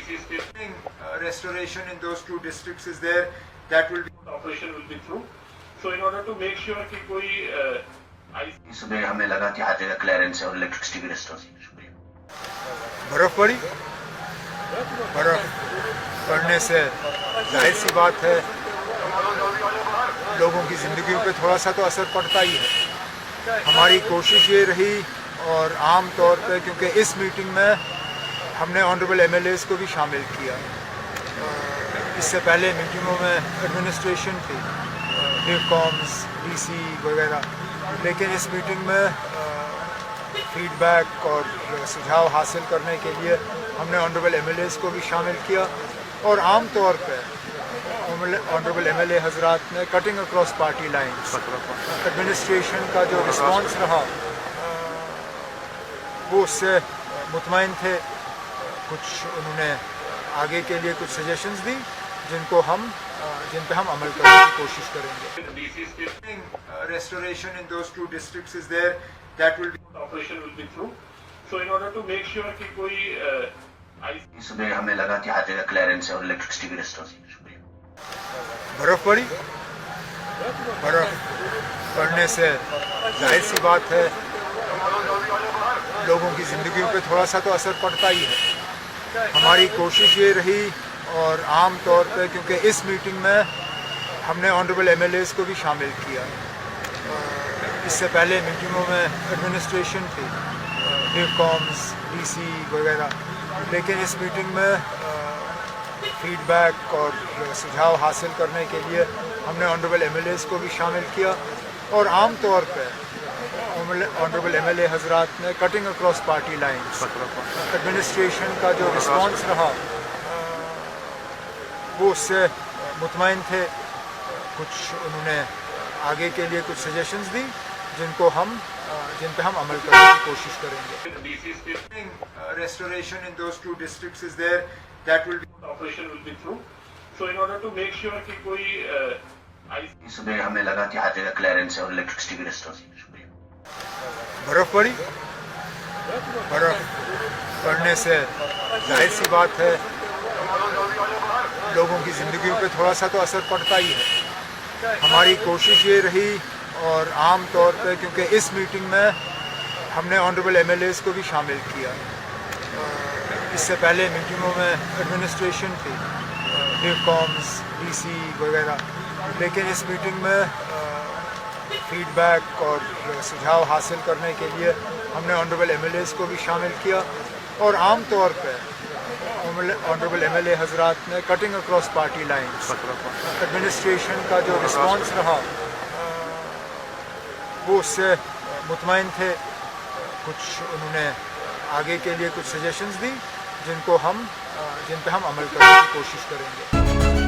DC station restoration in those two districts is there. That will be operation will be through. So in order to make sure कि कोई सुबह हमें लगा कि हर जगह clearance है और इलेक्ट्रिसिटी भी रेस्टोर हुई। शुक्रिया। बर्फ पड़ी, बर्फ पड़ने से जाहिर सी बात है लोगों की ज़िंदगियों पे थोड़ा सा तो असर पड़ता ही है। हमारी कोशिश ये रही और आम तौर पे क्योंकि इस मीटिंग में हमने ऑनरेबल MLAs को भी शामिल किया, इससे पहले मीटिंगों में एडमिनिस्ट्रेशन थी, डिवकॉम्स, DC वगैरह, लेकिन इस मीटिंग में फीडबैक और सुझाव हासिल करने के लिए हमने ऑनरेबल MLAs को भी शामिल किया और आम तौर पे ऑनरेबल MLA हजरात ने cutting across party lines administration का जो रिस्पांस रहा वो उससे मुतमईन थे। कुछ उन्होंने आगे के लिए कुछ सजेशंस दी जिन पे हम अमल करने की कोशिश करेंगे। Restoration in those two districts is there. That will be operation will be through. So in order to make sure कि कोई सुबह हमें लगा कि हर जगह क्लियरेंस है और इलेक्ट्रिसिटी भी रेस्टोर हुई। शुक्रिया। बर्फ पड़ी, बर्फ पड़ने से जाहिर सी बात है लोगों की ज़िंदगियों पे थोड़ा सा तो असर पड़ता ही है। हमारी कोशिश ये रही और आम तौर पे क्योंकि इस मीटिंग में हमने ऑनरेबल MLAs को भी शामिल किया, इससे पहले मीटिंगों में एडमिनिस्ट्रेशन थी, डिवकॉम्स, DC वगैरह, लेकिन इस मीटिंग में फीडबैक और सुझाव हासिल करने के लिए हमने ऑनरेबल MLAs को भी शामिल किया और आम तौर पे ऑनरेबल MLA हजरात ने cutting across party lines administration का जो रिस्पांस रहा वो उससे मुतमईन थे। कुछ उन्होंने आगे के लिए कुछ सजेशंस दी जिन पे हम अमल करने की कोशिश करेंगे। DC station restoration in those two districts is there. That will be operation will be through. So in order to make sure कि कोई सुबह हमें लगा कि हर जगह क्लियरेंस है और इलेक्ट्रिसिटी भी रेस्टोर हुई। शुक्रिया। बर्फ पड़ी, बर्फ पड़ने से जाहिर सी बात है लोगों की ज़िंदगियों पे थोड़ा सा तो असर पड़ता ही है। हमारी कोशिश ये रही और आम तौर पे क्योंकि इस मीटिंग में हमने ऑनरेबल MLAs को भी शामिल किया, इससे पहले मीटिंगों में एडमिनिस्ट्रेशन थी, डिवकॉम्स, DC वगैरह, लेकिन इस मीटिंग में फीडबैक और सुझाव हासिल करने के लिए हमने ऑनरेबल MLAs को भी शामिल किया और आम तौर पे ऑनरेबल MLA हजरात ने cutting across party lines administration का जो रिस्पांस रहा वो उससे मुतमईन थे। कुछ उन्होंने आगे के लिए कुछ सजेशंस दी जिन पे हम अमल करने की कोशिश करेंगे।